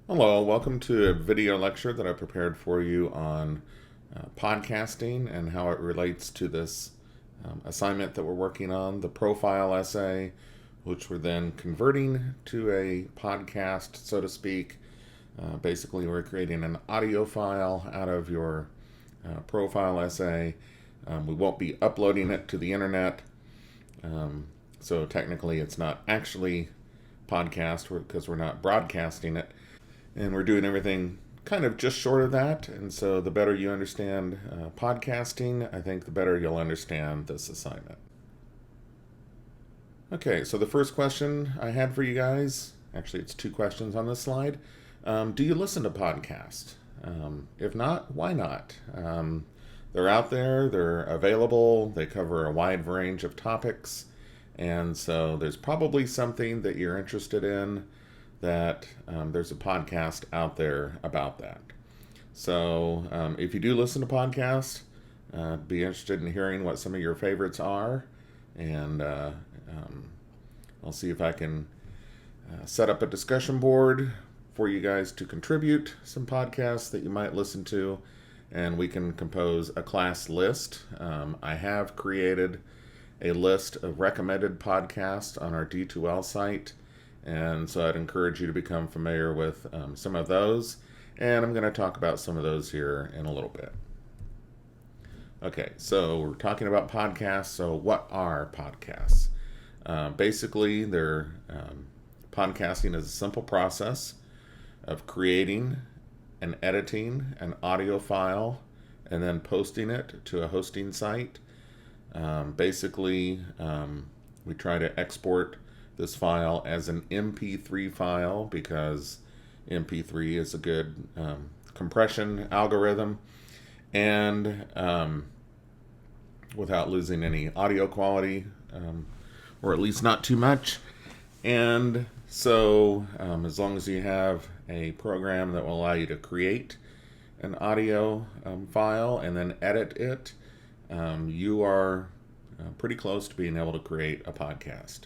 Hello, welcome to a video lecture that I prepared for you on podcasting and how it relates to this assignment that we're working on, the profile essay, which we're then converting to a podcast, so to speak. Basically, we're creating an audio file out of your profile essay. We won't be uploading it to the internet, so technically it's not actually podcast because we're not broadcasting it. And we're doing everything kind of just short of that. And so the better you understand podcasting, I think the better you'll understand this assignment. Okay, so the first question I had for you guys, actually it's two questions on this slide. Do you listen to podcasts? If not, why not? They're out there, they're available, they cover a wide range of topics. And so there's probably something that you're interested in that there's a podcast out there about that. So if you do listen to podcasts, be interested in hearing what some of your favorites are. And I'll see if I can set up a discussion board for you guys to contribute some podcasts that you might listen to. And we can compose a class list. I have created a list of recommended podcasts on our D2L site. And so I'd encourage you to become familiar with some of those. And I'm going to talk about some of those here in a little bit. Okay, so we're talking about podcasts. So what are podcasts? Basically, podcasting is a simple process of creating and editing an audio file and then posting it to a hosting site. We try to export this file as an MP3 file because MP3 is a good compression algorithm and without losing any audio quality, or at least not too much. And so as long as you have a program that will allow you to create an audio file and then edit it, you are pretty close to being able to create a podcast.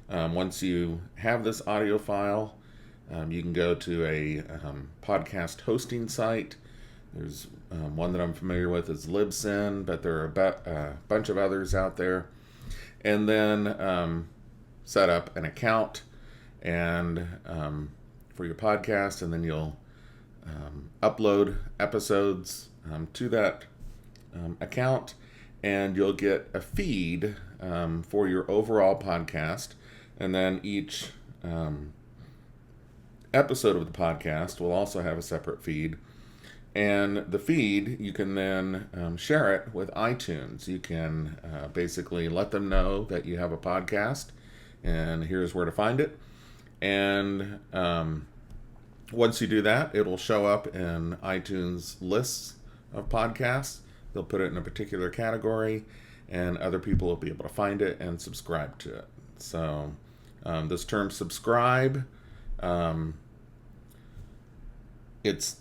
Once you have this audio file, you can go to a podcast hosting site. There's one that I'm familiar with is Libsyn, but there are a bunch of others out there. And then set up an account and for your podcast, and then you'll upload episodes to that account, and you'll get a feed for your overall podcast. And then each episode of the podcast will also have a separate feed. And the feed, you can then share it with iTunes. You can basically let them know that you have a podcast, and here's where to find it. And once you do that, it will show up in iTunes lists of podcasts. They'll put it in a particular category, and other people will be able to find it and subscribe to it. So this term subscribe, it's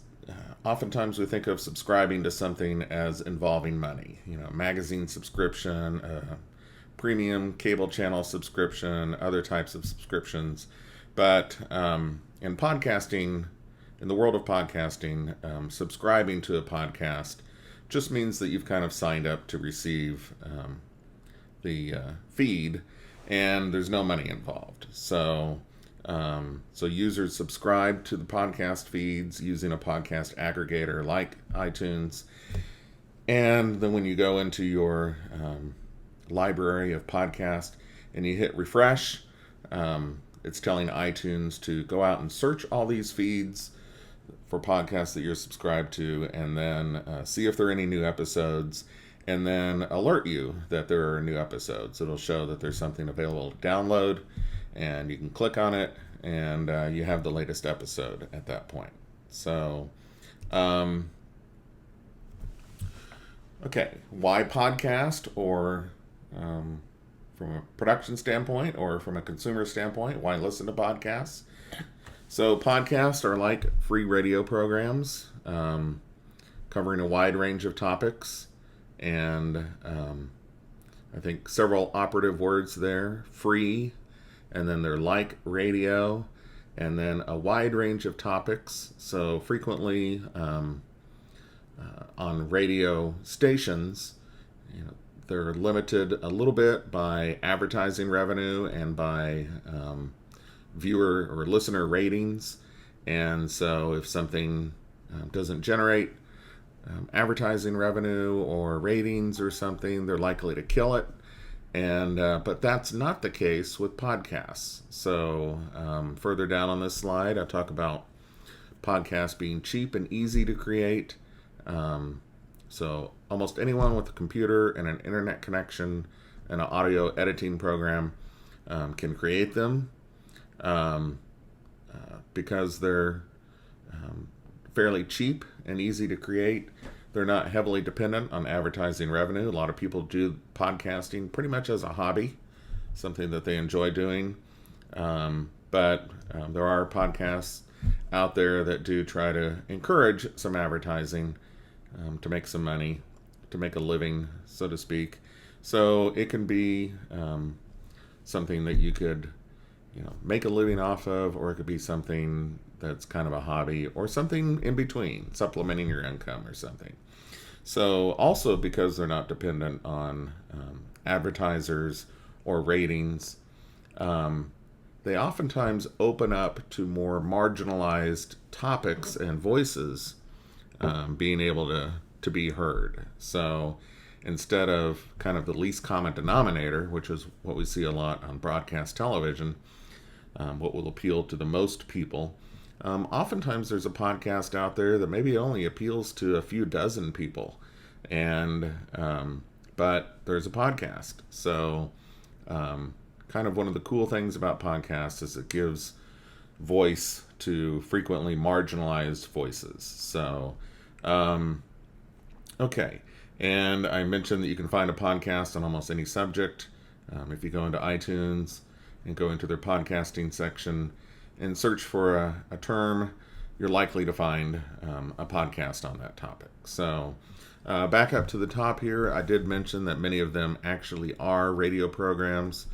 oftentimes we think of subscribing to something as involving money, magazine subscription, premium cable channel subscription, other types of subscriptions. But in podcasting, in the world of podcasting, subscribing to a podcast just means that you've kind of signed up to receive the feed, and there's no money involved. So users subscribe to the podcast feeds using a podcast aggregator like iTunes. And then when you go into your library of podcasts and you hit refresh, it's telling iTunes to go out and search all these feeds for podcasts that you're subscribed to, and then see if there are any new episodes, and then alert you that there are new episodes. It'll show that there's something available to download, and you can click on it, and you have the latest episode at that point. So, okay, why podcast? Or from a production standpoint or from a consumer standpoint, why listen to podcasts? So podcasts are like free radio programs, covering a wide range of topics, and I think several operative words there: free, and then they're like radio, and then a wide range of topics. So frequently on radio stations, they're limited a little bit by advertising revenue and by viewer or listener ratings. And so if something doesn't generate advertising revenue or ratings or something, they're likely to kill it. And but that's not the case with podcasts. So further down on this slide, I talk about podcasts being cheap and easy to create. So almost anyone with a computer and an internet connection and an audio editing program can create them because they're fairly cheap and easy to create. They're not heavily dependent on advertising revenue. A lot of people do podcasting pretty much as a hobby, something that they enjoy doing. But there are podcasts out there that do try to encourage some advertising to make some money, to make a living, so to speak. So it can be something that you could, make a living off of, or it could be something that's kind of a hobby, or something in between, supplementing your income or something. So also because they're not dependent on advertisers or ratings, they oftentimes open up to more marginalized topics and voices being able to be heard. So instead of kind of the least common denominator, which is what we see a lot on broadcast television, what will appeal to the most people, oftentimes there's a podcast out there that maybe only appeals to a few dozen people, and but there's a podcast. So kind of one of the cool things about podcasts is it gives voice to frequently marginalized voices. So okay, and I mentioned that you can find a podcast on almost any subject. If you go into iTunes and go into their podcasting section and search for a term, you're likely to find a podcast on that topic. So back up to the top here, I did mention that many of them actually are radio programs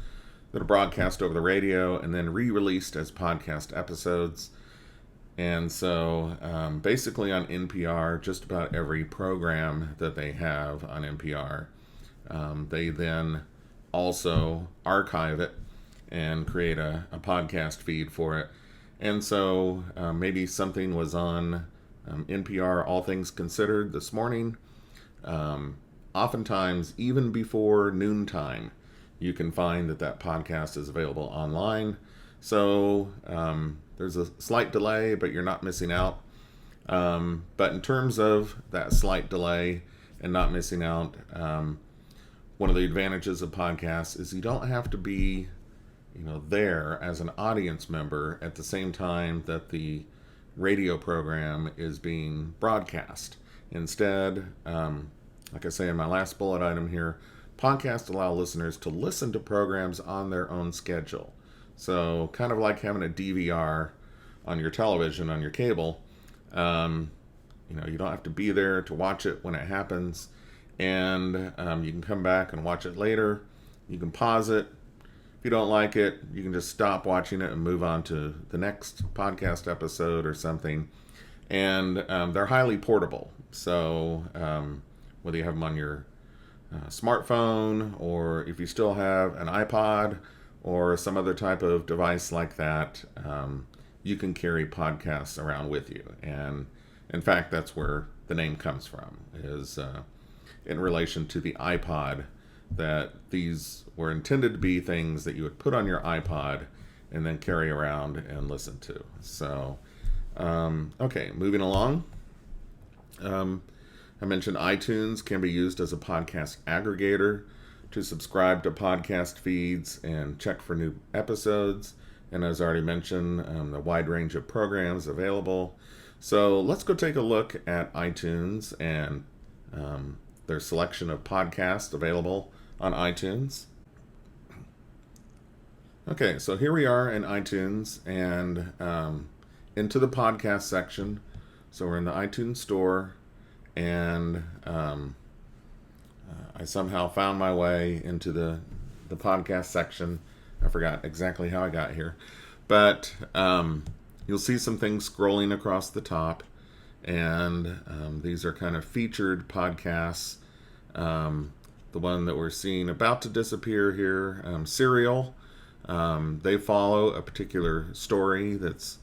that are broadcast over the radio and then re-released as podcast episodes. And so basically on NPR, just about every program that they have on NPR, they then also archive it and create a podcast feed for it. And so maybe something was on NPR, All Things Considered, this morning. Oftentimes, even before noontime, you can find that podcast is available online. So there's a slight delay, but you're not missing out. But in terms of that slight delay and not missing out, one of the advantages of podcasts is you don't have to be there as an audience member at the same time that the radio program is being broadcast. Instead, like I say in my last bullet item here, podcasts allow listeners to listen to programs on their own schedule. So kind of like having a DVR on your television, on your cable. You don't have to be there to watch it when it happens. And you can come back and watch it later. You can pause it. If you don't like it, you can just stop watching it and move on to the next podcast episode or something. And they're highly portable. So whether you have them on your smartphone, or if you still have an iPod or some other type of device like that, you can carry podcasts around with you. And in fact, that's where the name comes from, is in relation to the iPod, that these were intended to be things that you would put on your iPod and then carry around and listen to. So, okay, moving along. I mentioned iTunes can be used as a podcast aggregator to subscribe to podcast feeds and check for new episodes. And as I already mentioned, the wide range of programs available. So let's go take a look at iTunes and their selection of podcasts available on iTunes. Okay, so here we are in iTunes and into the podcast section. So we're in the iTunes store, and I somehow found my way into the podcast section. I forgot exactly how I got here. But you'll see some things scrolling across the top, and these are kind of featured podcasts. The one that we're seeing about to disappear here, Serial. They follow a particular story that's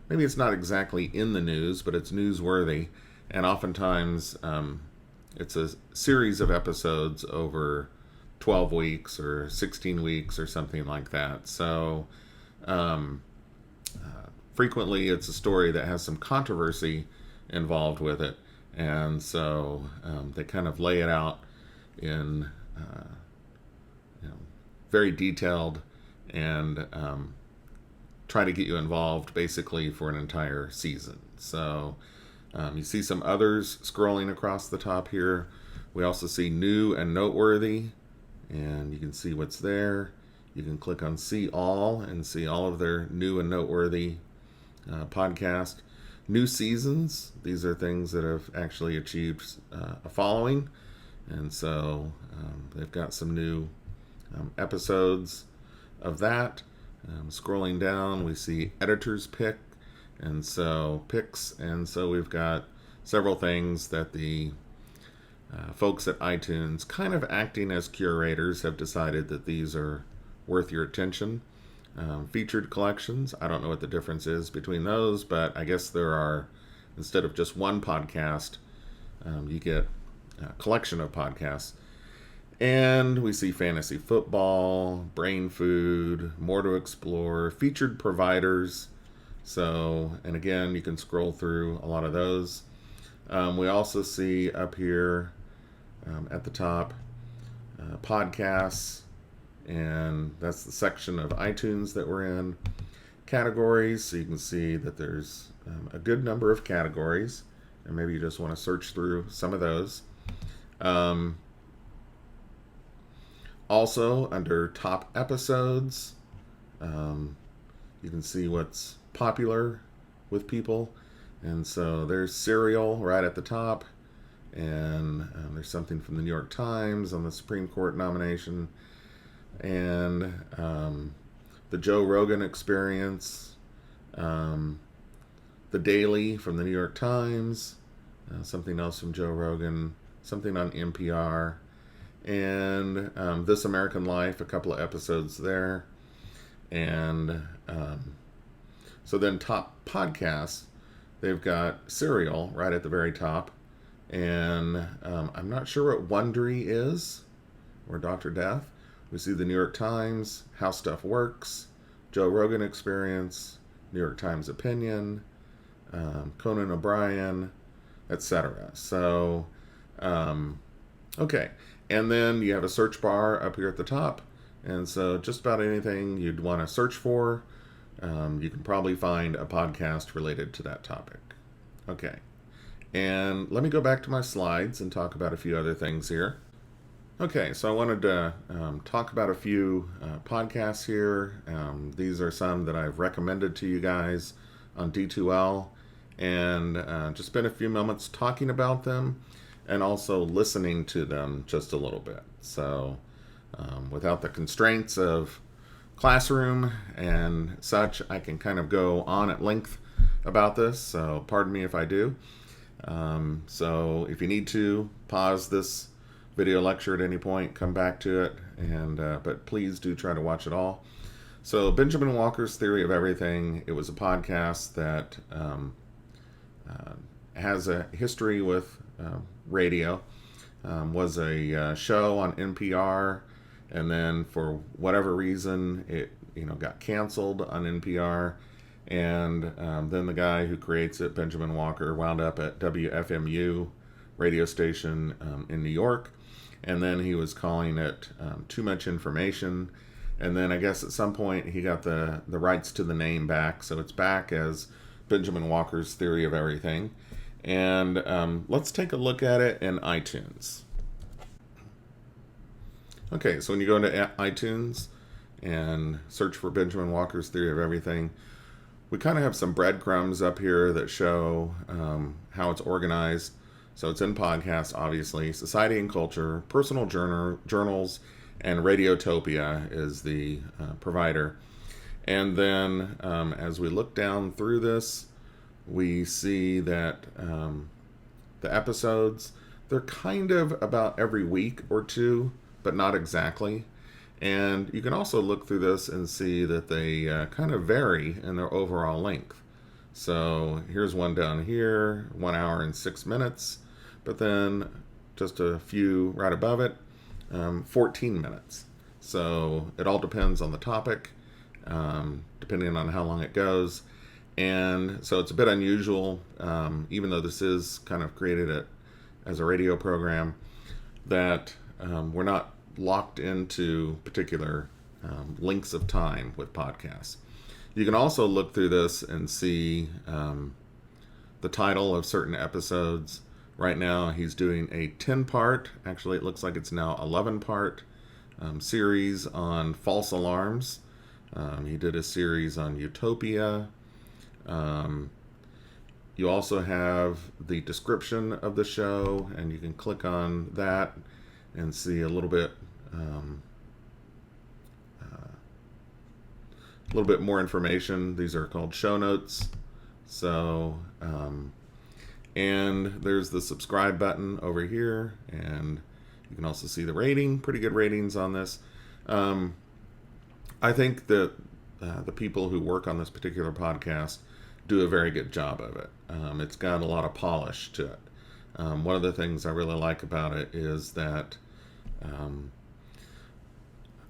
maybe it's not exactly in the news, but it's newsworthy. And oftentimes it's a series of episodes over 12 weeks or 16 weeks or something like that. So frequently it's a story that has some controversy involved with it. And so they kind of lay it out in very detailed and try to get you involved basically for an entire season. So you see some others scrolling across the top here. We also see new and noteworthy, and you can see what's there. You can click on see all and see all of their new and noteworthy podcast. New seasons, these are things that have actually achieved a following, and so they've got some new episodes of that. Scrolling down, we see editor's pick, and so picks, and so we've got several things that the folks at iTunes, kind of acting as curators, have decided that these are worth your attention. Featured collections, I don't know what the difference is between those, but I guess there are, instead of just one podcast, you get a collection of podcasts. And we see fantasy football, brain food, more to explore, featured providers. So, and again, you can scroll through a lot of those. We also see up here at the top podcasts, and that's the section of iTunes that we're in. Categories, so you can see that there's a good number of categories, and maybe you just want to search through some of those. Also, under top episodes, you can see what's popular with people. And so there's Serial right at the top. And there's something from the New York Times on the Supreme Court nomination. And the Joe Rogan Experience. The Daily from the New York Times. Something else from Joe Rogan. Something on NPR. And This American Life, a couple of episodes there. And so then top podcasts, they've got Serial right at the very top. And I'm not sure what Wondery is, or Dr. Death. We see the New York Times, How Stuff Works, Joe Rogan Experience, New York Times Opinion, Conan O'Brien, etc. So, okay. And then you have a search bar up here at the top. And so just about anything you'd want to search for, you can probably find a podcast related to that topic. Okay. And let me go back to my slides and talk about a few other things here. Okay, so I wanted to talk about a few podcasts here. These are some that I've recommended to you guys on D2L, and just spend a few moments talking about them and also listening to them just a little bit. So without the constraints of classroom and such, I can kind of go on at length about this, so pardon me if I do. So if you need to, pause this video lecture at any point, come back to it, and but please do try to watch it all. So Benjamin Walker's Theory of Everything, it was a podcast that has a history with radio, was a show on NPR, and then for whatever reason it got canceled on NPR, and then the guy who creates it, Benjamin Walker, wound up at WFMU radio station in New York, and then he was calling it Too Much Information, and then I guess at some point he got the rights to the name back, so it's back as Benjamin Walker's Theory of Everything. And let's take a look at it in iTunes. Okay, so when you go into iTunes and search for Benjamin Walker's Theory of Everything, we kind of have some breadcrumbs up here that show how it's organized. So it's in podcasts, obviously, Society and Culture, Personal Journals, and Radiotopia is the provider. And then as we look down through this, we see that the episodes, they're kind of about every week or two, but not exactly. And you can also look through this and see that they kind of vary in their overall length. So here's one down here, 1 hour and 6 minutes, but then just a few right above it, 14 minutes. So it all depends on the topic, depending on how long it goes. And so it's a bit unusual, even though this is kind of created as a radio program, that we're not locked into particular lengths of time with podcasts. You can also look through this and see the title of certain episodes. Right now he's doing a 10-part, actually it looks like it's now 11-part series on false alarms. He did a series on Utopia. You also have the description of the show, and you can click on that and see a little bit more information. These are called show notes. So, and there's the subscribe button over here, and you can also see the rating. Pretty good ratings on this. I think that the people who work on this particular podcast do a very good job of it. It's got a lot of polish to it. One of the things I really like about it is that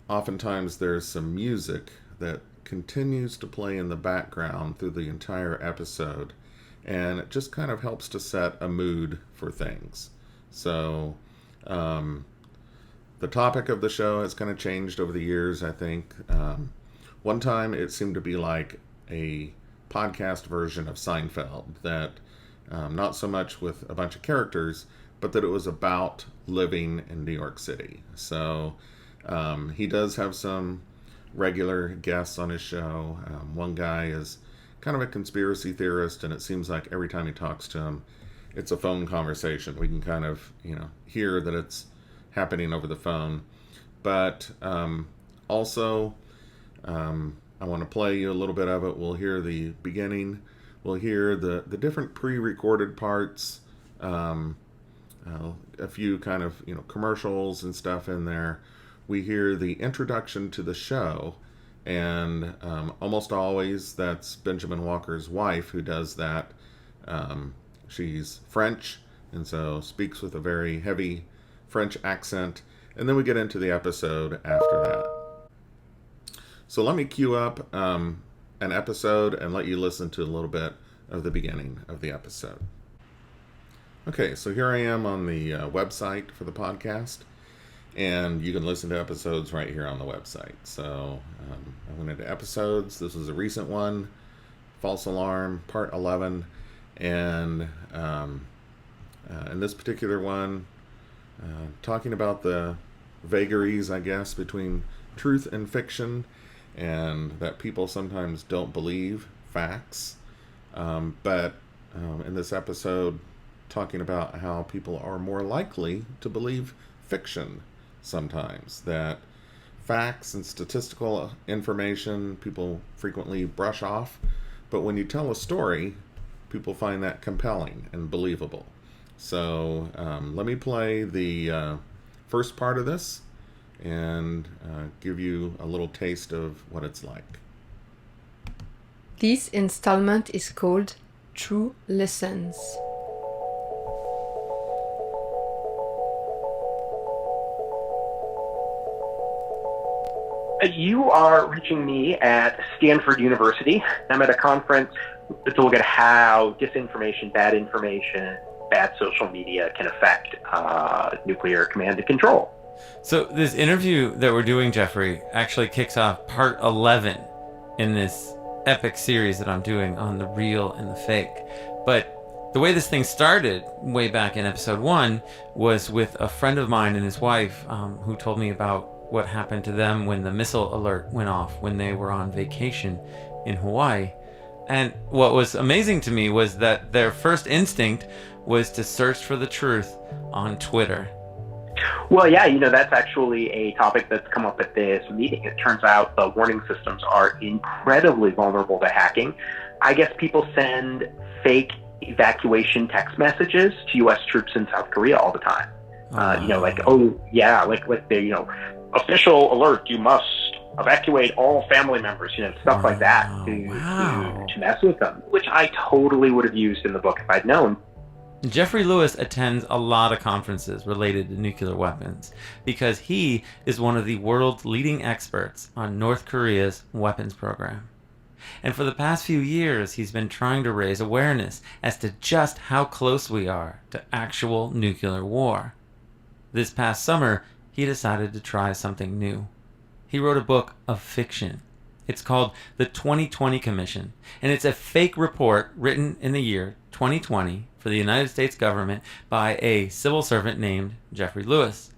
oftentimes there's some music that continues to play in the background through the entire episode, and it just kind of helps to set a mood for things. So the topic of the show has kind of changed over the years, I think. One time it seemed to be like a podcast version of Seinfeld, that not so much with a bunch of characters, but that it was about living in New York City. So he does have some regular guests on his show. One guy is kind of a conspiracy theorist, and it seems like every time he talks to him, it's a phone conversation. We can kind of, hear that it's happening over the phone. But also, I want to play you a little bit of it. We'll hear the beginning. We'll hear the different pre-recorded parts, a few kind of commercials and stuff in there. We hear the introduction to the show, and almost always that's Benjamin Walker's wife who does that. She's French, and so speaks with a very heavy French accent. And then we get into the episode after that. So let me cue up an episode and let you listen to a little bit of the beginning of the episode. Okay, so here I am on the website for the podcast, and you can listen to episodes right here on the website. So I went into episodes. This was a recent one, False Alarm, Part 11. And in this particular one, talking about the vagaries, I guess, between truth and fiction, and that people sometimes don't believe facts. But in this episode, talking about how people are more likely to believe fiction sometimes, that facts and statistical information people frequently brush off, but when you tell a story, people find that compelling and believable. So let me play the first part of this and give you a little taste of what it's like. This installment is called True Lessons. You are reaching me at Stanford University. I'm at a conference to look at how disinformation, bad information, bad social media can affect nuclear command and control. So this interview that we're doing, Jeffrey, actually kicks off part 11 in this epic series that I'm doing on the real and the fake. But the way this thing started way back in episode 1 was with a friend of mine and his wife who told me about what happened to them when the missile alert went off when they were on vacation in Hawaii. And what was amazing to me was that their first instinct was to search for the truth on Twitter. Well, yeah, that's actually a topic that's come up at this meeting. It turns out the warning systems are incredibly vulnerable to hacking. I guess people send fake evacuation text messages to U.S. troops in South Korea all the time. Like, oh, yeah, like the, official alert, you must evacuate all family members, stuff like that to mess with them, which I totally would have used in the book if I'd known. Jeffrey Lewis attends a lot of conferences related to nuclear weapons because he is one of the world's leading experts on North Korea's weapons program. And for the past few years, he's been trying to raise awareness as to just how close we are to actual nuclear war. This past summer, he decided to try something new. He wrote a book of fiction. It's called The 2020 Commission, and it's a fake report written in the year 2020 for the United States government by a civil servant named Jeffrey Lewis.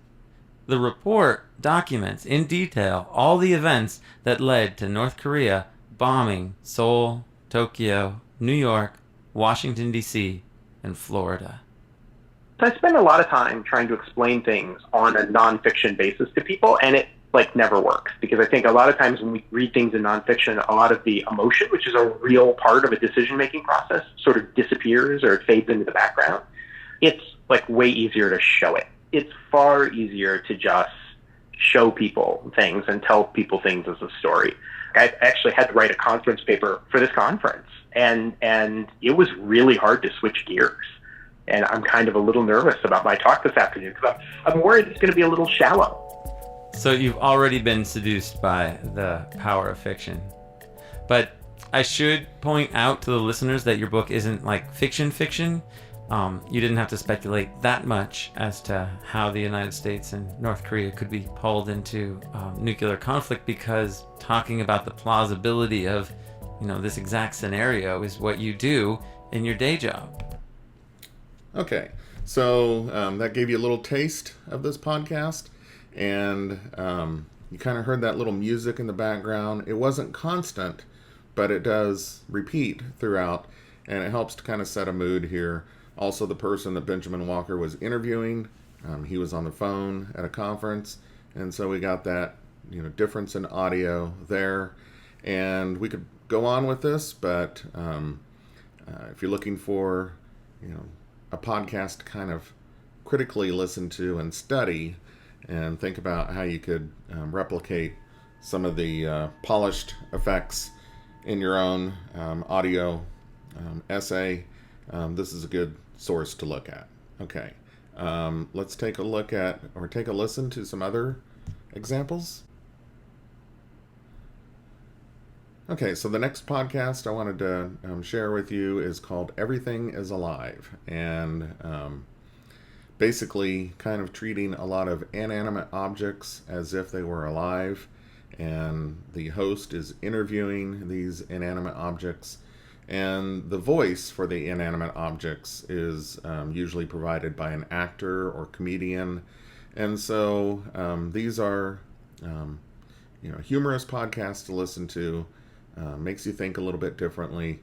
The report documents in detail all the events that led to North Korea bombing Seoul, Tokyo, New York, Washington, D.C., and Florida. I spend a lot of time trying to explain things on a nonfiction basis to people, and it never works, because I think a lot of times when we read things in nonfiction, a lot of the emotion, which is a real part of a decision-making process, sort of disappears or it fades into the background. It's way easier to show it. It's far easier to just show people things and tell people things as a story. I actually had to write a conference paper for this conference, and it was really hard to switch gears. And I'm kind of a little nervous about my talk this afternoon because I'm worried it's going to be a little shallow. So you've already been seduced by the power of fiction. But I should point out to the listeners that your book isn't like fiction. You didn't have to speculate that much as to how the United States and North Korea could be pulled into nuclear conflict, because talking about the plausibility of, this exact scenario is what you do in your day job. Okay, so that gave you a little taste of this podcast, and you kind of heard that little music in the background. It wasn't constant, but it does repeat throughout, and it helps to kind of set a mood here. Also, the person that Benjamin Walker was interviewing, he was on the phone at a conference, and so we got that difference in audio there. And we could go on with this, but if you're looking for a podcast to kind of critically listen to and study and think about how you could replicate some of the polished effects in your own audio essay, this is a good source to look at. Okay, let's take a listen to some other examples. Okay, so the next podcast I wanted to share with you is called Everything is Alive, and basically kind of treating a lot of inanimate objects as if they were alive, and the host is interviewing these inanimate objects, and the voice for the inanimate objects is usually provided by an actor or comedian, and so these are humorous podcasts to listen to. Makes you think a little bit differently,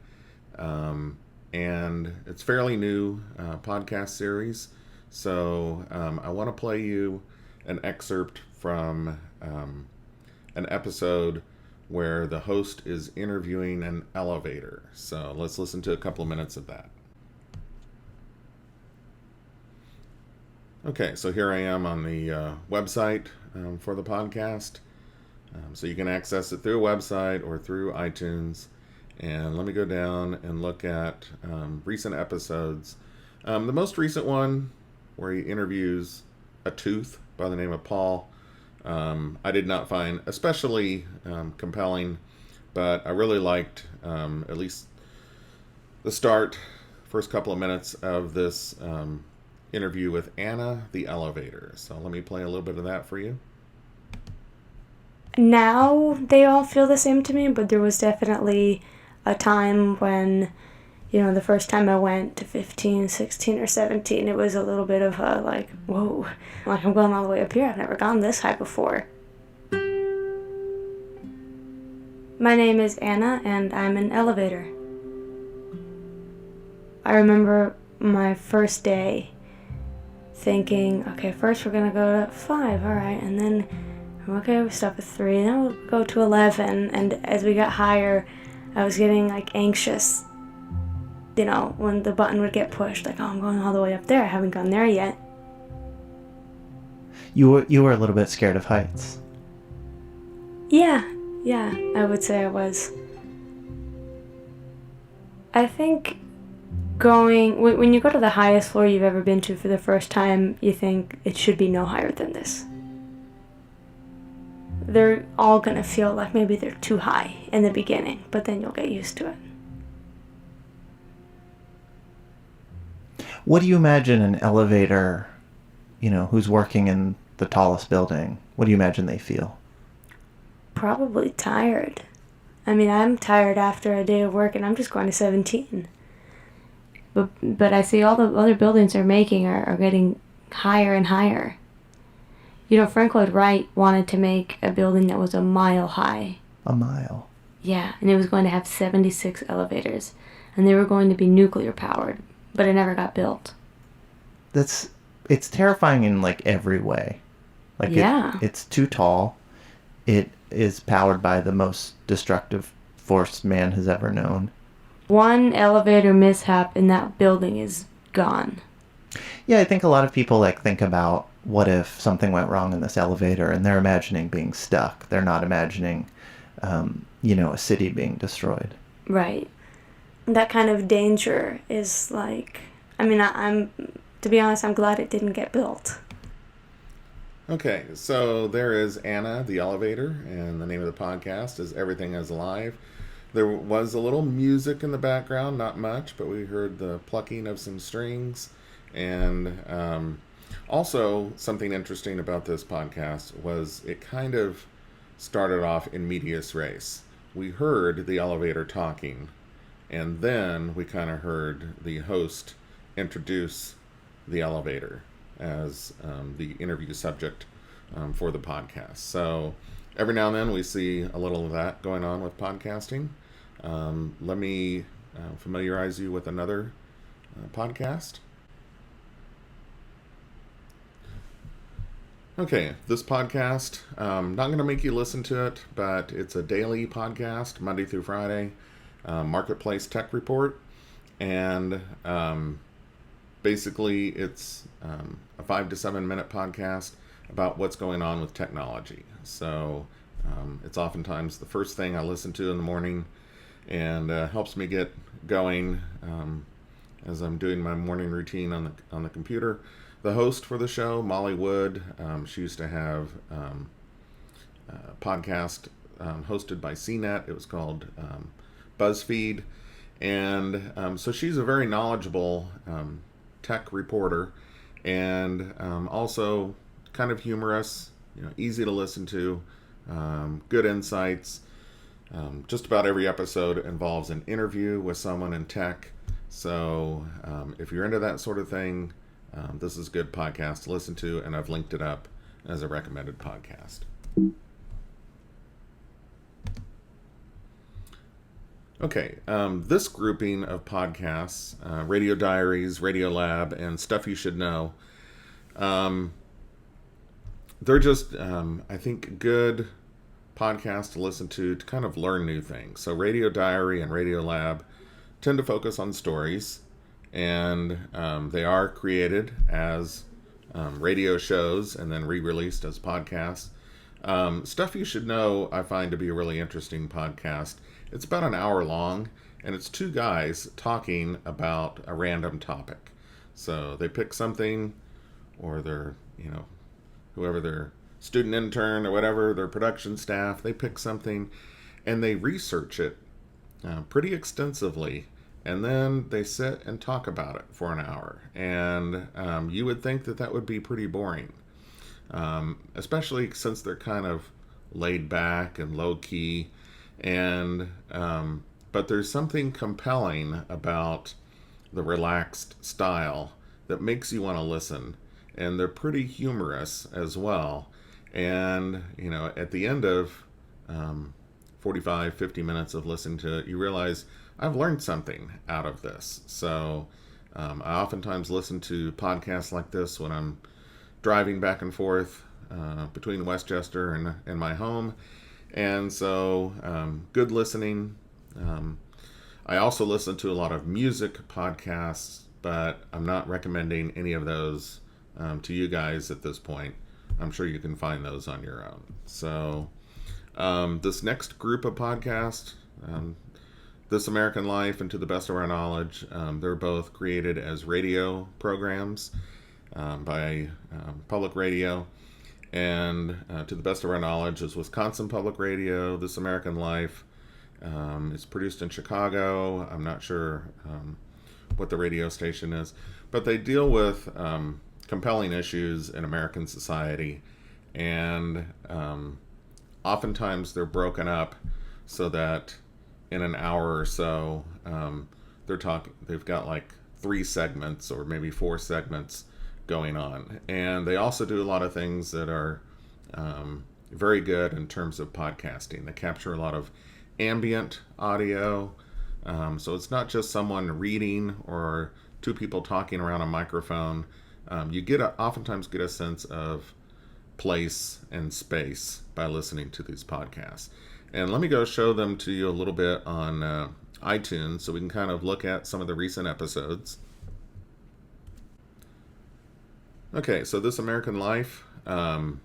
and it's fairly new podcast series. So I want to play you an excerpt from an episode where the host is interviewing an elevator. So let's listen to a couple of minutes of that. Okay, so here I am on the website for the podcast. So you can access it through a website or through iTunes. And let me go down and look at recent episodes. The most recent one, where he interviews a tooth by the name of Paul, I did not find especially compelling, but I really liked at least the first couple of minutes of this interview with Anna the elevator. So let me play a little bit of that for you. Now they all feel the same to me, but there was definitely a time when, the first time I went to 15, 16, or 17, it was a little bit of a whoa, I'm going all the way up here. I've never gone this high before. My name is Anna, and I'm an elevator. I remember my first day thinking, okay, first we're gonna go to 5, all right, and then okay, we stop at 3, then we'll go to 11, and as we got higher, I was getting like anxious, when the button would get pushed, like, oh, I'm going all the way up there, I haven't gone there yet. You were a little bit scared of heights. Yeah, I would say I was. I think when you go to the highest floor you've ever been to for the first time, you think it should be no higher than this. They're all gonna feel like maybe they're too high in the beginning, but then you'll get used to it. What do you imagine an elevator, who's working in the tallest building, what do you imagine they feel? Probably tired. I mean, I'm tired after a day of work and I'm just going to 17. But I see all the other buildings they're making are getting higher and higher. Frank Lloyd Wright wanted to make a building that was a mile high. A mile? Yeah, and it was going to have 76 elevators. And they were going to be nuclear powered, but it never got built. It's terrifying in like every way. Like yeah. It's too tall. It is powered by the most destructive force man has ever known. One elevator mishap in that building is gone. Yeah, I think a lot of people think about what if something went wrong in this elevator, and they're imagining being stuck. They're not imagining, a city being destroyed. Right. That kind of danger is I'm to be honest, I'm glad it didn't get built. Okay, so there is Anna, the elevator, and the name of the podcast is Everything is Alive. There was a little music in the background, not much, but we heard the plucking of some strings. And also, something interesting about this podcast was it kind of started off in medias res. We heard the elevator talking, and then we kind of heard the host introduce the elevator as the interview subject for the podcast. So every now and then we see a little of that going on with podcasting. Let me familiarize you with another podcast. Okay, this podcast, not going to make you listen to it, but it's a daily podcast, Monday through Friday, Marketplace Tech Report, and basically it's a 5 to 7 minute podcast about what's going on with technology. So it's oftentimes the first thing I listen to in the morning, and helps me get going as I'm doing my morning routine on the computer. The host for the show, Molly Wood, she used to have a podcast hosted by CNET. It was called BuzzFeed. And so she's a very knowledgeable tech reporter, and also kind of humorous, easy to listen to, good insights. Just about every episode involves an interview with someone in tech. So if you're into that sort of thing, this is a good podcast to listen to, and I've linked it up as a recommended podcast. Okay, this grouping of podcasts, Radio Diaries, Radio Lab, and Stuff You Should Know, they're just, I think, good podcasts to listen to kind of learn new things. So Radio Diary and Radio Lab tend to focus on stories, and they are created as radio shows and then re-released as podcasts. Stuff You Should Know, I find to be a really interesting podcast. It's about an hour long, and it's two guys talking about a random topic. So they pick something, or their, whoever their student intern or whatever, their production staff, they pick something, and they research it pretty extensively, and then they sit and talk about it for an hour. And you would think that would be pretty boring, especially since they're kind of laid back and low key. And but there's something compelling about the relaxed style that makes you want to listen, and they're pretty humorous as well. And at the end of 45-50 minutes of listening to it, you realize I've learned something out of this. So I oftentimes listen to podcasts like this when I'm driving back and forth between Westchester and my home. And so, good listening. I also listen to a lot of music podcasts, but I'm not recommending any of those to you guys at this point. I'm sure you can find those on your own. So, this next group of podcasts, This American Life and To the Best of Our Knowledge, they're both created as radio programs by public radio. And To the Best of Our Knowledge is Wisconsin Public Radio. This American Life is produced in Chicago. I'm not sure what the radio station is, but they deal with compelling issues in American society, and oftentimes they're broken up so that in an hour or so they've got like 3 segments or maybe 4 segments going on. And they also do a lot of things that are very good in terms of podcasting. They capture a lot of ambient audio, so it's not just someone reading or 2 people talking around a microphone. You oftentimes get a sense of place and space by listening to these podcasts. And let me go show them to you a little bit on iTunes so we can kind of look at some of the recent episodes. Okay, so This American Life, some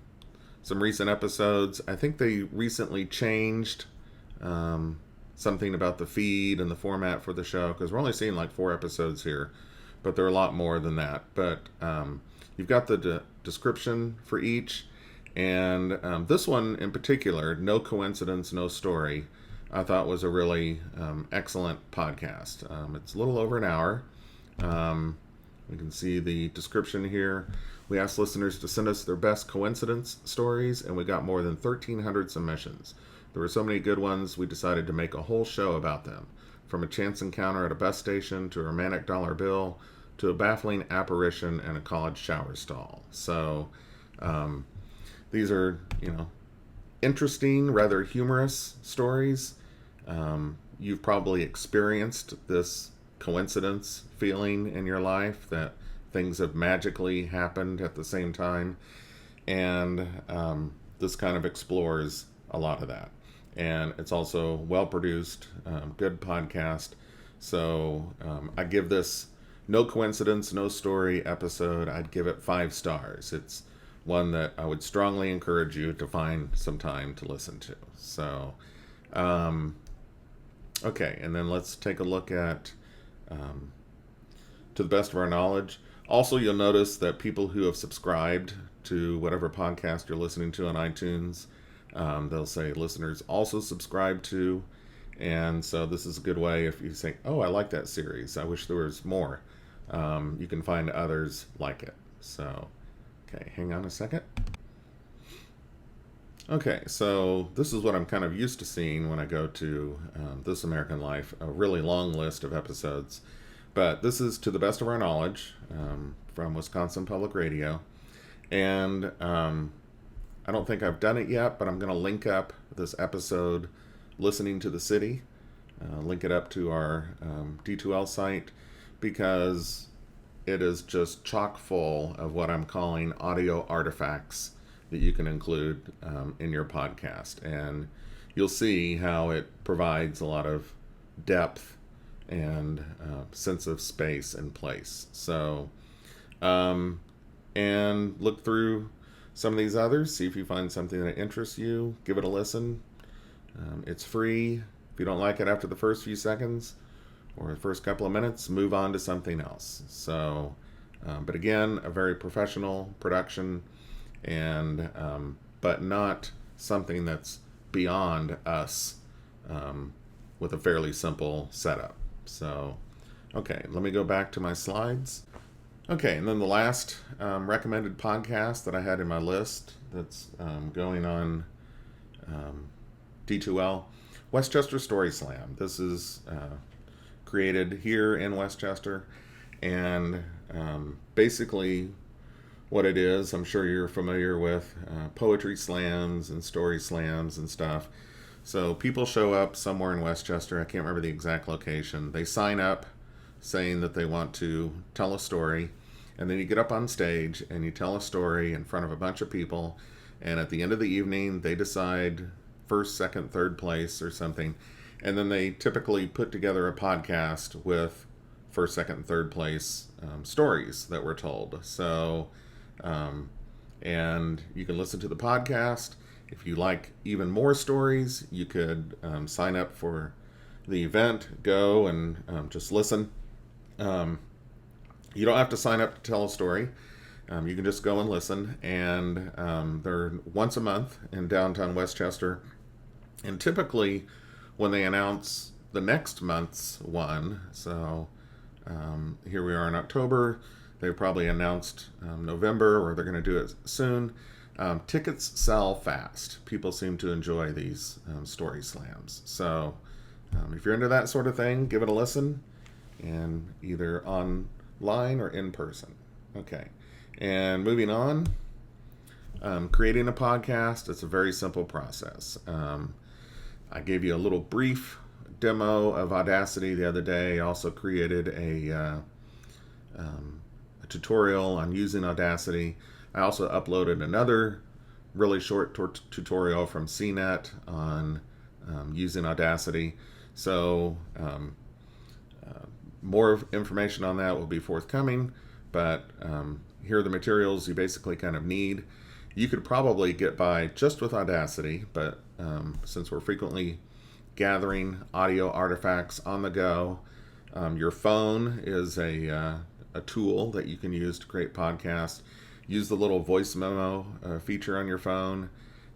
recent episodes. I think they recently changed something about the feed and the format for the show, because we're only seeing like 4 episodes here, but there are a lot more than that. But you've got the description for each, and this one in particular, No Coincidence, No Story, I thought was a really excellent podcast. It's a little over an hour. We can see the description here. We asked listeners to send us their best coincidence stories, and we got more than 1,300 submissions. There were so many good ones, we decided to make a whole show about them. From a chance encounter at a bus station, to a romantic dollar bill, to a baffling apparition in a college shower stall. So these are, interesting, rather humorous stories. You've probably experienced this coincidence feeling in your life, that things have magically happened at the same time. And this kind of explores a lot of that. And it's also well produced, good podcast. So I give this No Coincidence, No Story episode, I'd give it 5 stars. It's one that I would strongly encourage you to find some time to listen to. So, okay, and then let's take a look at To the Best of Our Knowledge. Also, you'll notice that people who have subscribed to whatever podcast you're listening to on iTunes, they'll say listeners also subscribe to. And so this is a good way if you say, oh, I like that series, I wish there was more. You can find others like it. So, okay, hang on a second. Okay, so this is what I'm kind of used to seeing when I go to This American Life, a really long list of episodes. But this is To the Best of Our Knowledge from Wisconsin Public Radio. And I don't think I've done it yet, but I'm going to link up this episode, Listening to the City, link it up to our D2L site, because it is just chock full of what I'm calling audio artifacts that you can include in your podcast. And you'll see how it provides a lot of depth and sense of space and place. So, and look through some of these others, see if you find something that interests you, give it a listen. It's free. If you don't like it after the first few seconds or the first couple of minutes, move on to something else. So, but again, a very professional production, and but not something that's beyond us, with a fairly simple setup. So, okay, let me go back to my slides. Okay, and then the last recommended podcast that I had in my list that's going on D2L, Westchester Story Slam. This is created here in Westchester, and basically what it is, I'm sure you're familiar with poetry slams and story slams and stuff. So people show up somewhere in Westchester, I can't remember the exact location, they sign up saying that they want to tell a story, and then you get up on stage and you tell a story in front of a bunch of people, and at the end of the evening they decide first, second, third place or something, and then they typically put together a podcast with first, second, and third place stories that were told. So and you can listen to the podcast. If you like even more stories, you could sign up for the event, go and just listen. You don't have to sign up to tell a story. You can just go and listen. And they're once a month in downtown Westchester. And typically, when they announce the next month's one, so here we are in October, they probably announced November, or they're going to do it soon. Tickets sell fast. People seem to enjoy these story slams. So if you're into that sort of thing, give it a listen, and either online or in person. Okay. And moving on, creating a podcast, it's a very simple process. I gave you a little brief demo of Audacity the other day. I also created a tutorial on using Audacity. I also uploaded another really short tutorial from CNET on using Audacity. So more information on that will be forthcoming, but here are the materials you basically kind of need. You could probably get by just with Audacity, but since we're frequently gathering audio artifacts on the go, your phone is a tool that you can use to create podcasts. Use the little voice memo feature on your phone,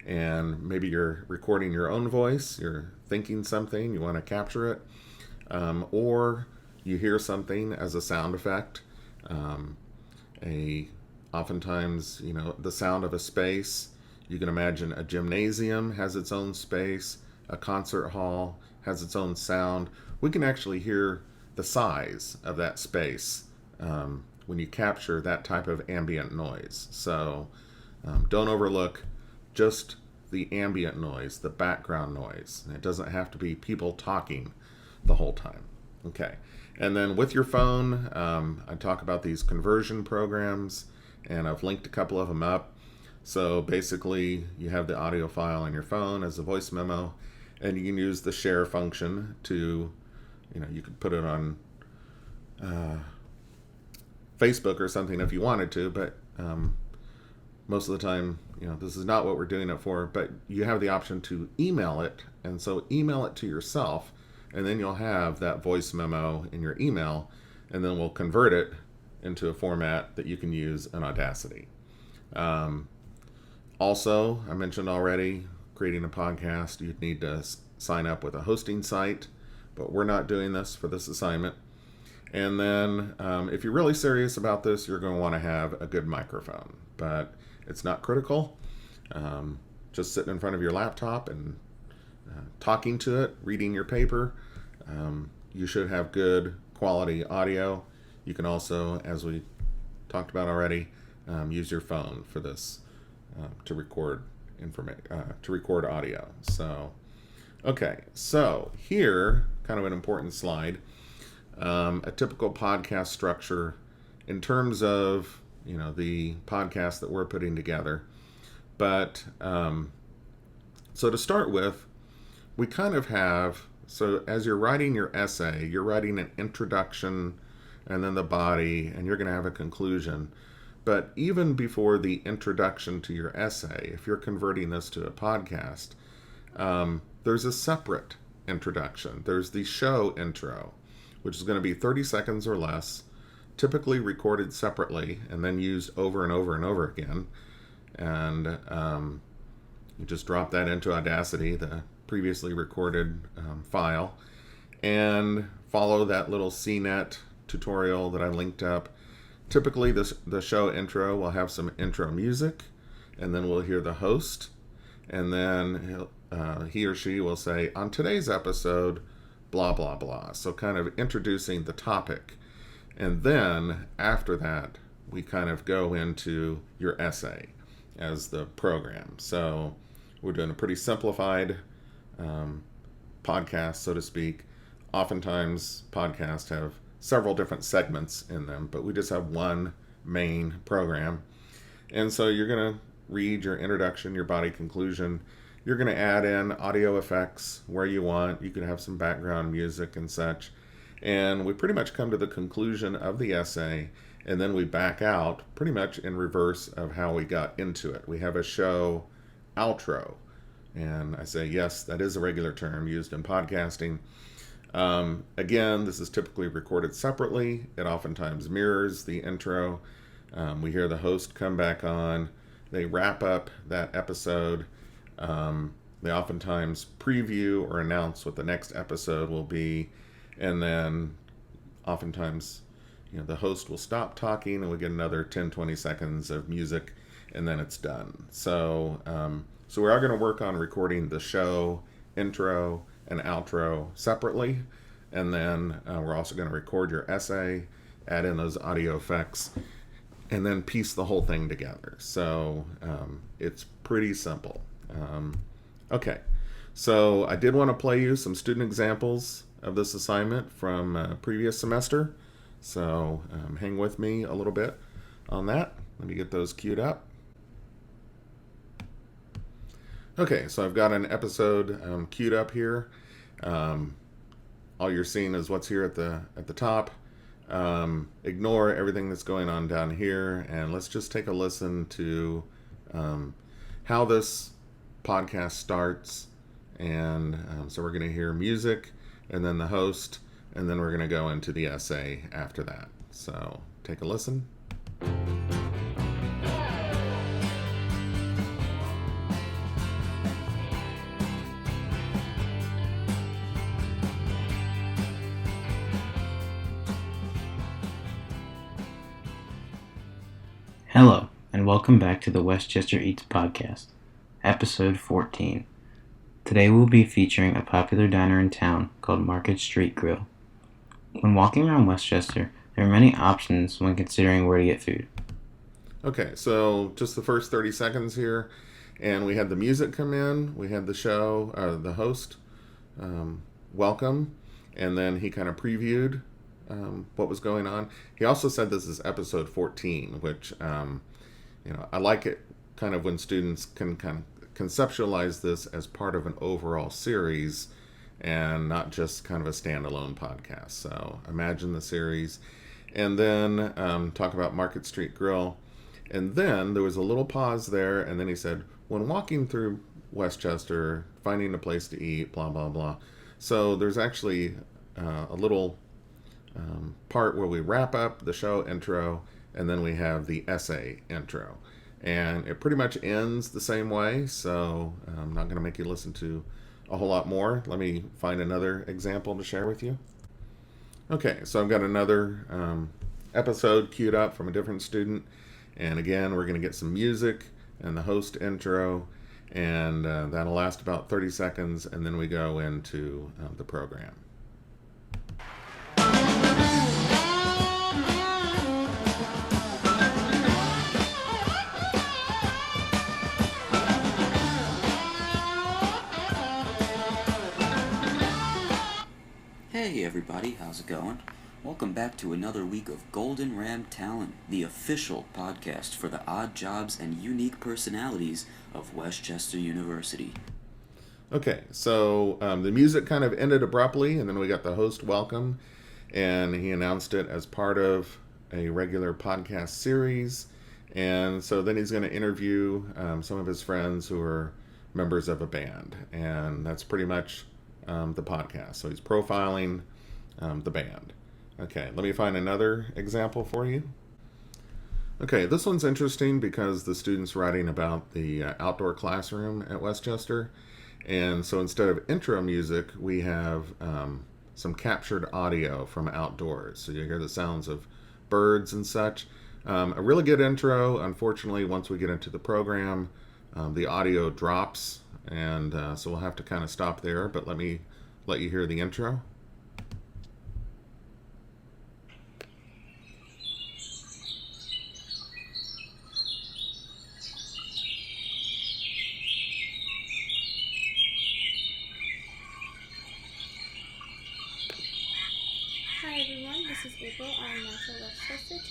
and maybe you're recording your own voice, you're thinking something, you want to capture it, or you hear something as a sound effect. Oftentimes, the sound of a space. You can imagine a gymnasium has its own space, a concert hall has its own sound. We can actually hear the size of that space when you capture that type of ambient noise. So don't overlook just the ambient noise, the background noise. It doesn't have to be people talking the whole time. Okay. And then with your phone, I talk about these conversion programs, and I've linked a couple of them up. So basically, you have the audio file on your phone as a voice memo, and you can use the share function to, you could put it on Facebook or something if you wanted to, but most of the time, this is not what we're doing it for, but you have the option to email it. And so email it to yourself, and then you'll have that voice memo in your email, and then we'll convert it into a format that you can use in Audacity. Also, I mentioned already, creating a podcast, you'd need to sign up with a hosting site, but we're not doing this for this assignment. And then if you're really serious about this, you're going to want to have a good microphone, but it's not critical. Just sitting in front of your laptop and talking to it, reading your paper, you should have good quality audio. You can also, as we talked about already, use your phone for this to record audio. So, okay, so here, kind of an important slide. A typical podcast structure in terms of the podcast that we're putting together. But so to start with, we kind of have, so as you're writing your essay, you're writing an introduction and then the body, and you're going to have a conclusion. But even before the introduction to your essay, if you're converting this to a podcast, there's a separate introduction. There's the show intro, which is going to be 30 seconds or less, typically recorded separately and then used over and over and over again. And you just drop that into Audacity, the previously recorded file, and follow that little CNET tutorial that I linked up. Typically, the show intro will have some intro music, and then we'll hear the host, and then he or she will say, on today's episode, blah, blah, blah. So kind of introducing the topic. And then after that, we kind of go into your essay as the program. So we're doing a pretty simplified podcast, so to speak. Oftentimes, podcasts have several different segments in them, but we just have one main program. And so you're going to read your introduction, your body conclusion. You're going to add in audio effects where you want. You can have some background music and such. And we pretty much come to the conclusion of the essay, and then we back out pretty much in reverse of how we got into it. We have a show outro. And I say, yes, that is a regular term used in podcasting. Again, this is typically recorded separately. It oftentimes mirrors the intro. We hear the host come back on. They wrap up that episode. They oftentimes preview or announce what the next episode will be. And then oftentimes, the host will stop talking and we get another 10, 20 seconds of music, and then it's done. So we are going to work on recording the show intro and outro separately. And then we're also going to record your essay, add in those audio effects, and then piece the whole thing together. So it's pretty simple. Okay, so I did want to play you some student examples of this assignment from previous semester. So hang with me a little bit on that. Let me get those queued up. Okay, so I've got an episode queued up here. All you're seeing is what's here at the top. Ignore everything that's going on down here, and let's just take a listen to how this podcast starts. And so we're going to hear music, and then the host, and then we're going to go into the essay after that. So take a listen. Hello, and welcome back to the Westchester Eats podcast, episode 14. Today we'll be featuring a popular diner in town called Market Street Grill. When walking around Westchester, there are many options when considering where to get food. Okay, so just the first 30 seconds here, and we had the music come in, we had the show, the host welcome, and then he kind of previewed what was going on. He also said this is episode 14, which I like it kind of when students can kind of conceptualize this as part of an overall series and not just kind of a standalone podcast. So imagine the series, and then talk about Market Street Grill. And then there was a little pause there, and then he said, when walking through Westchester, finding a place to eat, blah, blah, blah. So there's actually a little part where we wrap up the show intro, and then we have the essay intro. And it pretty much ends the same way, so I'm not going to make you listen to a whole lot more. Let me find another example to share with you. Okay, so I've got another episode queued up from a different student. And again, we're going to get some music and the host intro, and that'll last about 30 seconds, and then we go into the program. Hey everybody, how's it going? Welcome back to another week of Golden Ram Talent, the official podcast for the odd jobs and unique personalities of Westchester University. Okay, so the music kind of ended abruptly, and then we got the host welcome, and he announced it as part of a regular podcast series. And so then he's going to interview some of his friends who are members of a band, and that's pretty much the podcast. So he's profiling the band. Okay, let me find another example for you. Okay, this one's interesting because the student's writing about the outdoor classroom at Westchester. And so instead of intro music, we have some captured audio from outdoors. So you hear the sounds of birds and such. A really good intro. Unfortunately, once we get into the program, the audio drops. And so we'll have to kind of stop there. But let me let you hear the intro. Hi everyone, this is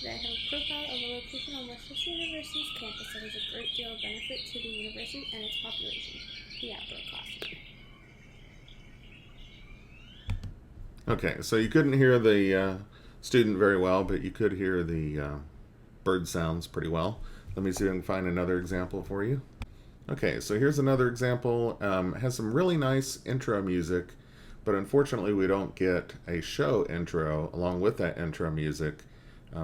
Today I have a profile of a location on West Chester University's campus that has a great deal of benefit to the university and its population, the outdoor classroom. Okay, so you couldn't hear the student very well, but you could hear the bird sounds pretty well. Let me see if I can find another example for you. Okay, so here's another example. It has some really nice intro music, but unfortunately we don't get a show intro along with that intro music.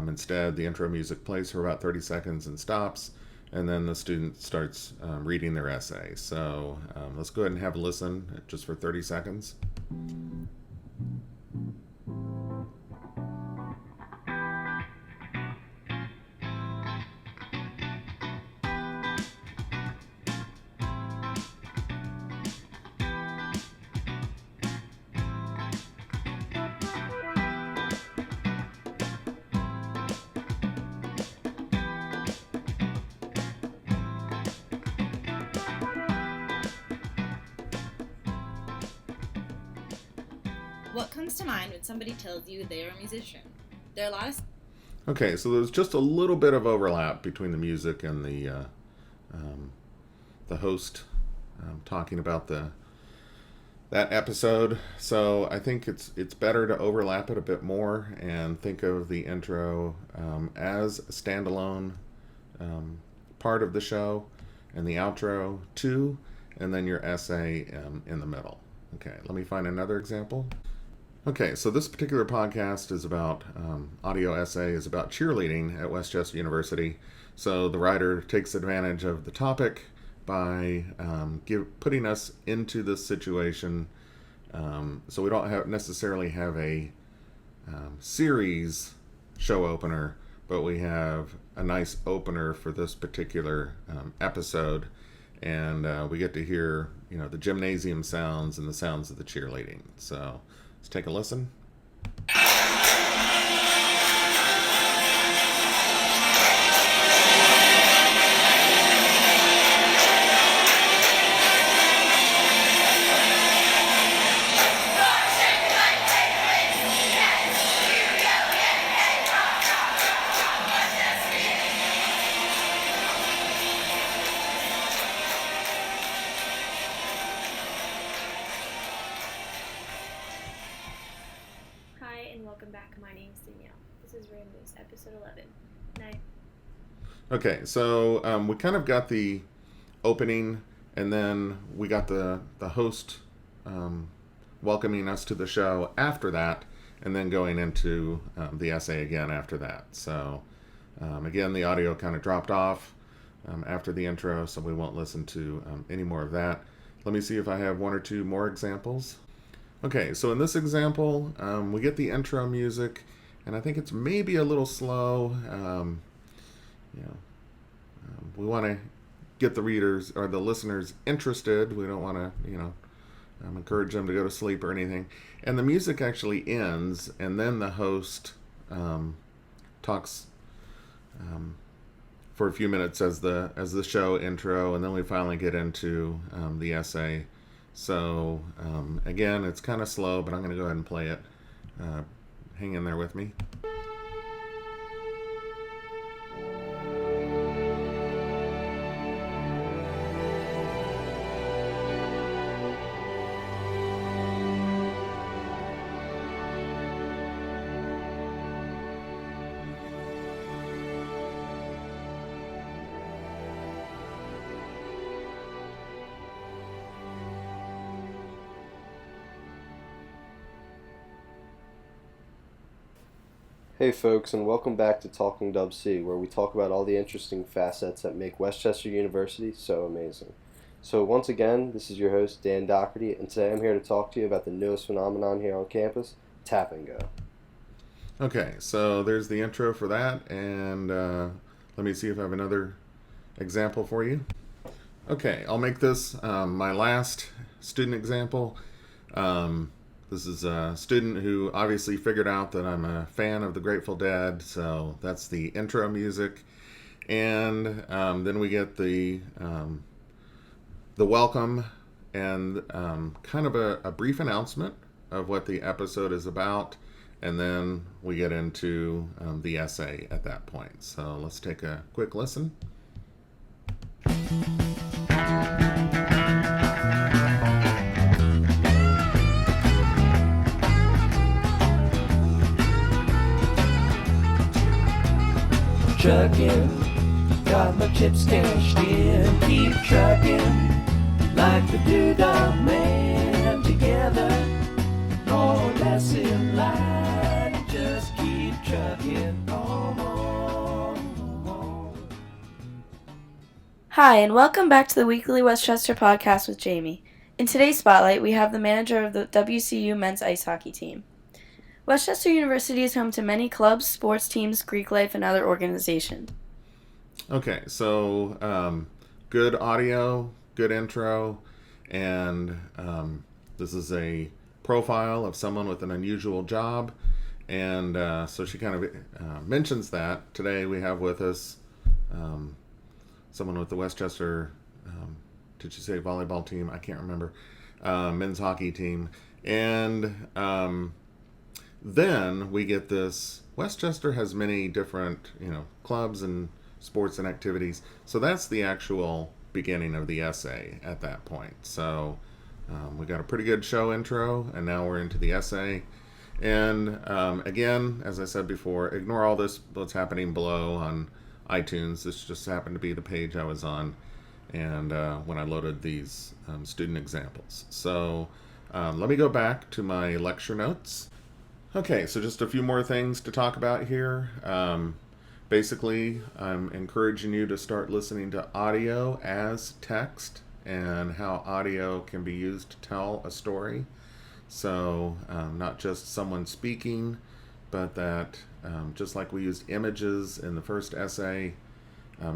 Instead, the intro music plays for about 30 seconds and stops, and then the student starts reading their essay. So let's go ahead and have a listen just for 30 seconds. What comes to mind when somebody tells you they're a musician? There are a lot of... Okay, so there's just a little bit of overlap between the music and the host talking about that episode. So I think it's better to overlap it a bit more and think of the intro as a standalone part of the show, and the outro too, and then your essay in the middle. Okay, let me find another example. Okay, so this particular podcast is about audio essay is about cheerleading at West Chester University. So the writer takes advantage of the topic by putting us into this situation. So we don't necessarily have a series show opener, but we have a nice opener for this particular episode, and we get to hear the gymnasium sounds and the sounds of the cheerleading. So let's take a listen. Hi, and welcome back. My name is Danielle. This is Rambo's episode 11. Night. Okay, so we kind of got the opening, and then we got the host welcoming us to the show after that, and then going into the essay again after that. So again, the audio kind of dropped off after the intro, so we won't listen to any more of that. Let me see if I have one or two more examples. Okay, so in this example, we get the intro music, and I think it's maybe a little slow. We want to get the readers or the listeners interested. We don't want to, encourage them to go to sleep or anything. And the music actually ends, and then the host talks for a few minutes as the show intro, and then we finally get into the essay. So again, it's kind of slow, but I'm going to go ahead and play it. Hang in there with me. Hey folks, and welcome back to Talking Dub C, where we talk about all the interesting facets that make West Chester University so amazing. So once again, this is your host, Dan Doherty, and today I'm here to talk to you about the newest phenomenon here on campus, Tap and Go. Okay, so there's the intro for that, and let me see if I have another example for you. Okay, I'll make this my last student example. This is a student who obviously figured out that I'm a fan of the Grateful Dead, so that's the intro music. And then we get the welcome and kind of a brief announcement of what the episode is about. and then we get into the essay at that point. So let's take a quick listen. Trucking, got my chips cashed in, keep trucking, like the Doodah Man, together, more or less in line, just keep trucking on. Hi, and welcome back to the weekly Westchester podcast with Jamie. In today's spotlight, we have the manager of the WCU men's ice hockey team. Westchester University is home to many clubs, sports teams, Greek life, and other organizations. Okay, so good audio, good intro, and this is a profile of someone with an unusual job, and so she kind of mentions that. Today we have with us someone with the Westchester, did you say volleyball team? I can't remember, men's hockey team, and then we get this. Westchester has many different, clubs and sports and activities. So that's the actual beginning of the essay at that point. So we got a pretty good show intro, and now we're into the essay. And again, as I said before, ignore all this, what's happening below on iTunes. This just happened to be the page I was on, and when I loaded these student examples. So let me go back to my lecture notes. Okay, so just a few more things to talk about here. Basically, I'm encouraging you to start listening to audio as text and how audio can be used to tell a story. So not just someone speaking, but that just like we used images in the first essay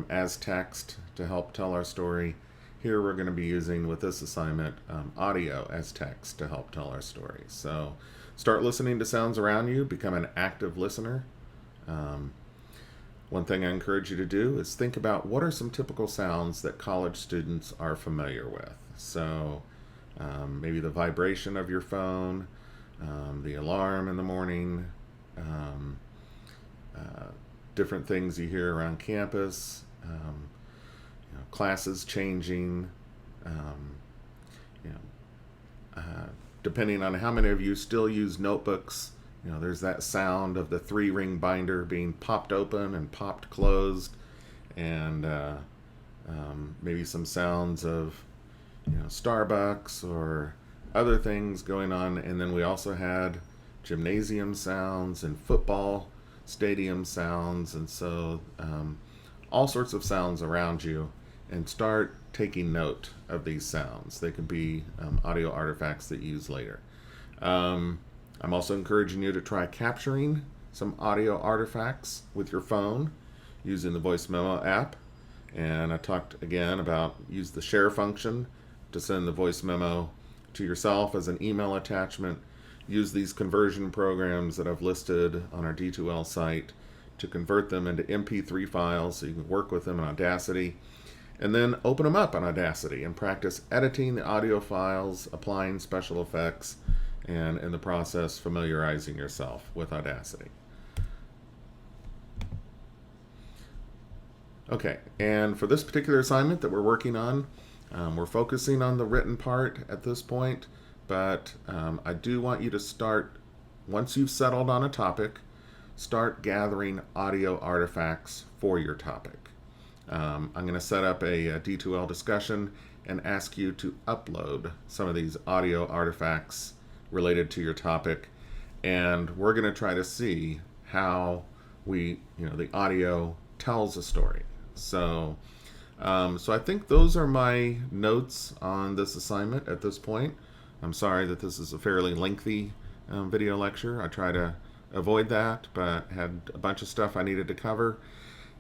as text to help tell our story, here we're going to be using, with this assignment, audio as text to help tell our story. So start listening to sounds around you, become an active listener. One thing I encourage you to do is think about what are some typical sounds that college students are familiar with. So maybe the vibration of your phone, the alarm in the morning, different things you hear around campus, classes changing, depending on how many of you still use notebooks, there's that sound of the 3-ring binder being popped open and popped closed, and maybe some sounds of Starbucks or other things going on. And then we also had gymnasium sounds and football stadium sounds, and so all sorts of sounds around you, and start taking note of these sounds. They can be audio artifacts that you use later. I'm also encouraging you to try capturing some audio artifacts with your phone using the Voice Memo app. And I talked again about use the share function to send the voice memo to yourself as an email attachment. Use these conversion programs that I've listed on our D2L site to convert them into MP3 files so you can work with them in Audacity. And then open them up on Audacity and practice editing the audio files, applying special effects, and in the process familiarizing yourself with Audacity. Okay, and for this particular assignment that we're working on, we're focusing on the written part at this point, but I do want you to start, once you've settled on a topic, start gathering audio artifacts for your topic. I'm going to set up a D2L discussion and ask you to upload some of these audio artifacts related to your topic, and we're going to try to see how the audio tells a story. So I think those are my notes on this assignment at this point. I'm sorry that this is a fairly lengthy video lecture. I try to avoid that, but had a bunch of stuff I needed to cover,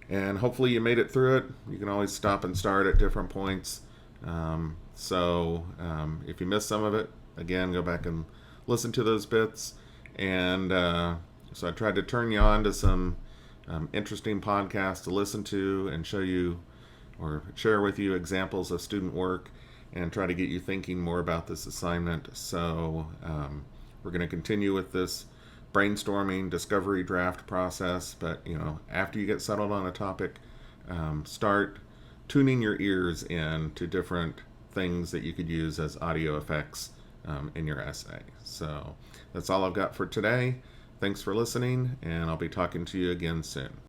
and hopefully you made it through it. You can always stop and start at different points. So if you missed some of it, again, go back and listen to those bits. And so I tried to turn you on to some interesting podcasts to listen to and show you or share with you examples of student work and try to get you thinking more about this assignment. So we're going to continue with this brainstorming, discovery draft process. But, after you get settled on a topic, start tuning your ears in to different things that you could use as audio effects in your essay. So that's all I've got for today. Thanks for listening, and I'll be talking to you again soon.